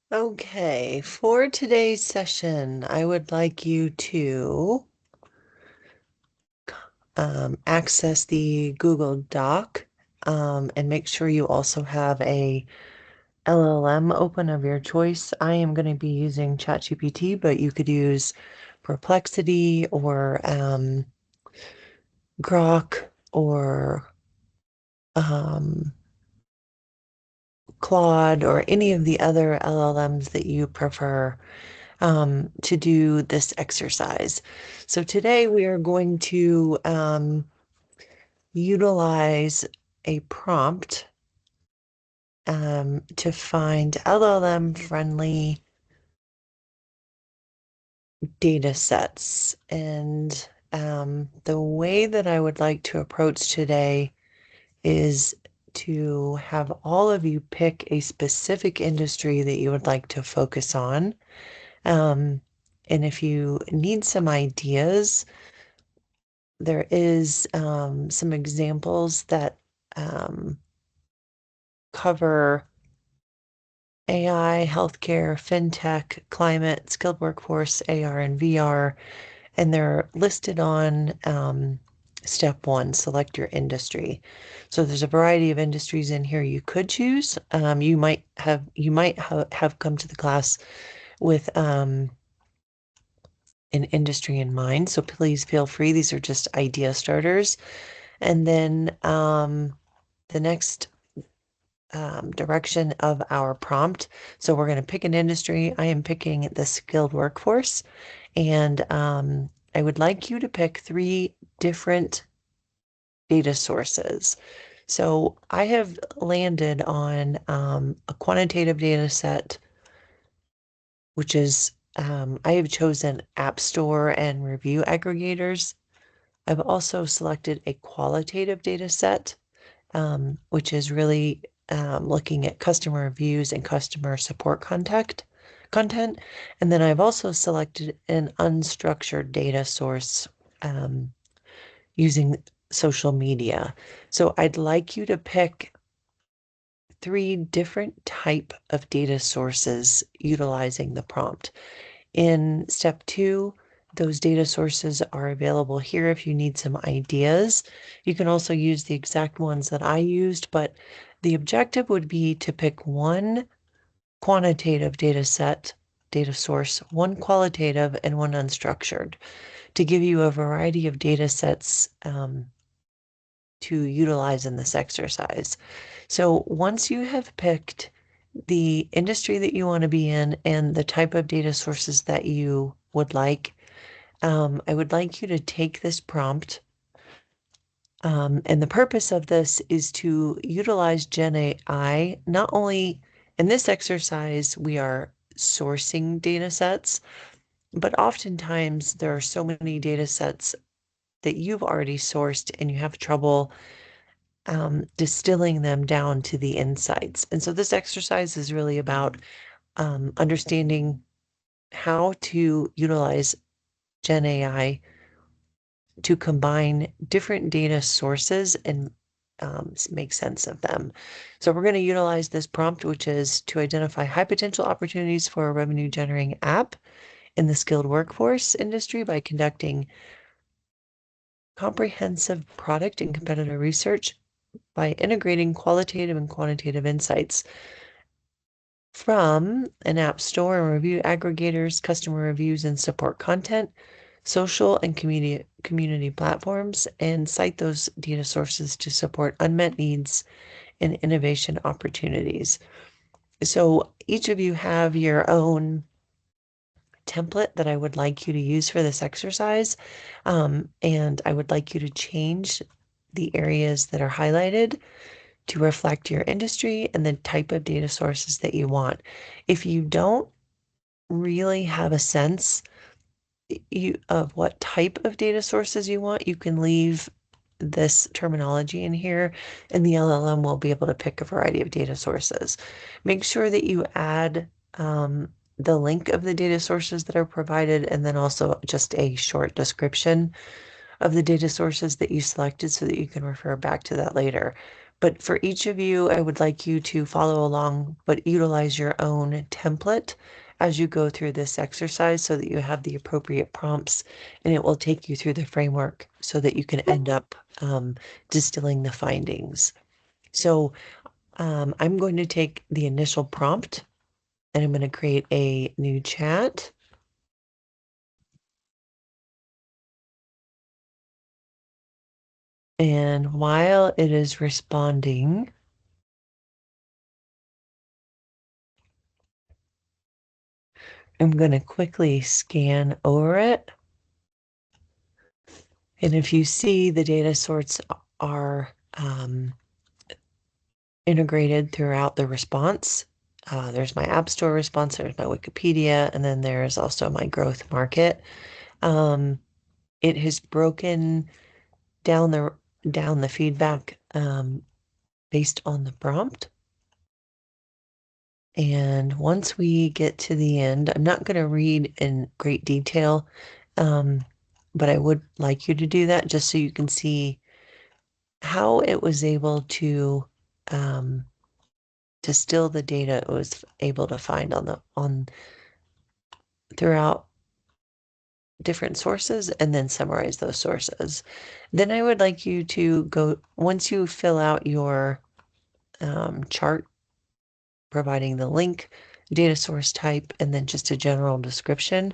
Okay, for today's session, I would like you to access the Google Doc and make sure you also have a LLM open of your choice. I am going to be using ChatGPT, but you could use Perplexity or Grok or um, Claude or any of the other LLMs that you prefer to do this exercise. So today we are going to utilize a prompt to find LLM friendly data sets. And the way that I would like to approach today is to have all of you pick a specific industry that you would like to focus on. Um, and if you need some ideas, there is some examples that cover AI, healthcare, fintech, climate, skilled workforce, AR and VR, and they're listed on step one, select your industry. So there's a variety of industries in here you could choose. You might have come to the class with an industry in mind. So please feel free. These are just idea starters. And then the next direction of our prompt. So we're going to pick an industry. I am picking the skilled workforce. And I would like you to pick three different data sources. So I have landed on a quantitative data set, which is I have chosen App Store and review aggregators. I've also selected a qualitative data set, which is really looking at customer reviews and customer support content. And then I've also selected an unstructured data source using social media. So I'd like you to pick three different type of data sources utilizing the prompt. In step two, those data sources are available here if you need some ideas. You can also use the exact ones that I used, but the objective would be to pick one quantitative data source, one qualitative, and one unstructured to give you a variety of data sets to utilize in this exercise. So once you have picked the industry that you want to be in and the type of data sources that you would like, I would like you to take this prompt. And the purpose of this is to utilize Gen AI. Not only in this exercise, we are sourcing data sets, but oftentimes there are so many data sets that you've already sourced and you have trouble distilling them down to the insights. And so this exercise is really about understanding how to utilize Gen AI to combine different data sources and make sense of them. So we're going to utilize this prompt, which is to identify high potential opportunities for a revenue generating app in the skilled workforce industry by conducting comprehensive product and competitor research by integrating qualitative and quantitative insights from an app store and review aggregators, customer reviews and support content, social and community platforms, and cite those data sources to support unmet needs and innovation opportunities. So each of you have your own template that I would like you to use for this exercise. And I would like you to change the areas that are highlighted to reflect your industry and the type of data sources that you want. If you don't really have a sense of what type of data sources you want, you can leave this terminology in here and the LLM will be able to pick a variety of data sources. Make sure that you add the link of the data sources that are provided and then also just a short description of the data sources that you selected so that you can refer back to that later. But for each of you, I would like you to follow along, but utilize your own template as you go through this exercise so that you have the appropriate prompts and it will take you through the framework so that you can end up distilling the findings. So I'm going to take the initial prompt and I'm going to create a new chat. And while it is responding, I'm going to quickly scan over it. And if you see, the data sorts are integrated throughout the response. There's my App Store response, there's my Wikipedia, and then there's also my growth market. It has broken down the feedback based on the prompt. And once we get to the end, I'm not going to read in great detail, but I would like you to do that just so you can see how it was able to distill the data it was able to find on throughout different sources and then summarize those sources. Then I would like you to go, once you fill out your chart, providing the link, data source type, and then just a general description,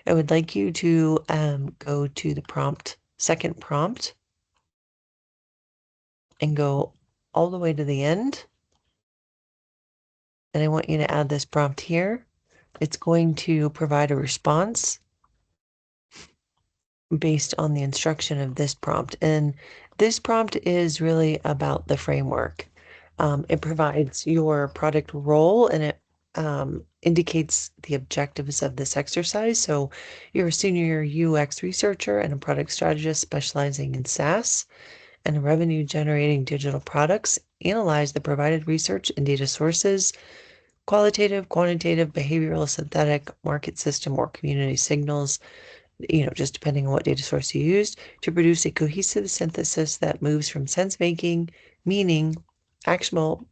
I would like you to go to the prompt, second prompt, and go all the way to the end. And I want you to add this prompt here. It's going to provide a response based on the instruction of this prompt. And this prompt is really about the framework. It provides your product role and it indicates the objectives of this exercise. So you're a senior UX researcher and a product strategist specializing in SaaS and revenue generating digital products. Analyze the provided research and data sources, qualitative, quantitative, behavioral, synthetic, market system, or community signals, just depending on what data source you used, to produce a cohesive synthesis that moves from sense making, meaning, actionable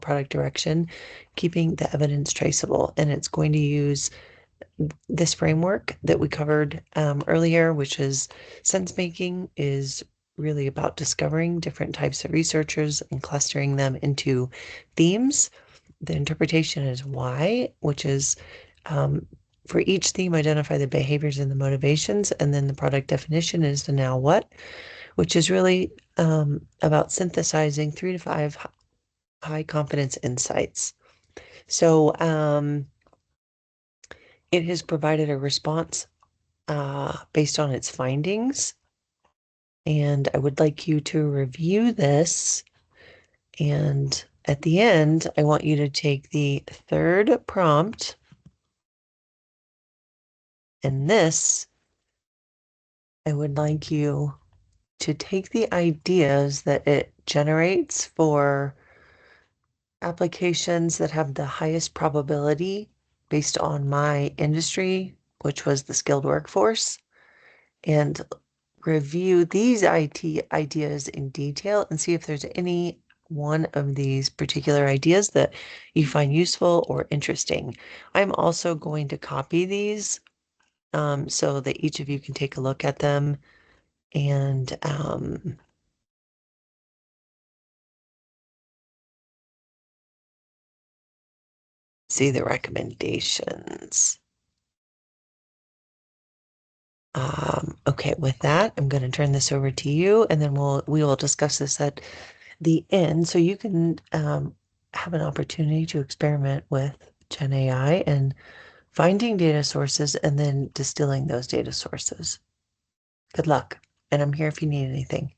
product direction, keeping the evidence traceable. And it's going to use this framework that we covered earlier, which is sense making is really about discovering different types of researchers and clustering them into themes. The interpretation is why, which is for each theme, identify the behaviors and the motivations, and then the product definition is the now what, which is really about synthesizing 3 to 5 high confidence insights. So it has provided a response based on its findings, and I would like you to review this. And at the end, I want you to take the third prompt, and this, I would like you to take the ideas that it generates for applications that have the highest probability based on my industry, which was the skilled workforce, and review these IT ideas in detail and see if there's any one of these particular ideas that you find useful or interesting. I'm also going to copy these so that each of you can take a look at them and see the recommendations. Okay, with that, I'm going to turn this over to you, and then we will discuss this at the end, so you can have an opportunity to experiment with Gen AI and finding data sources and then distilling those data sources. Good luck, and I'm here if you need anything.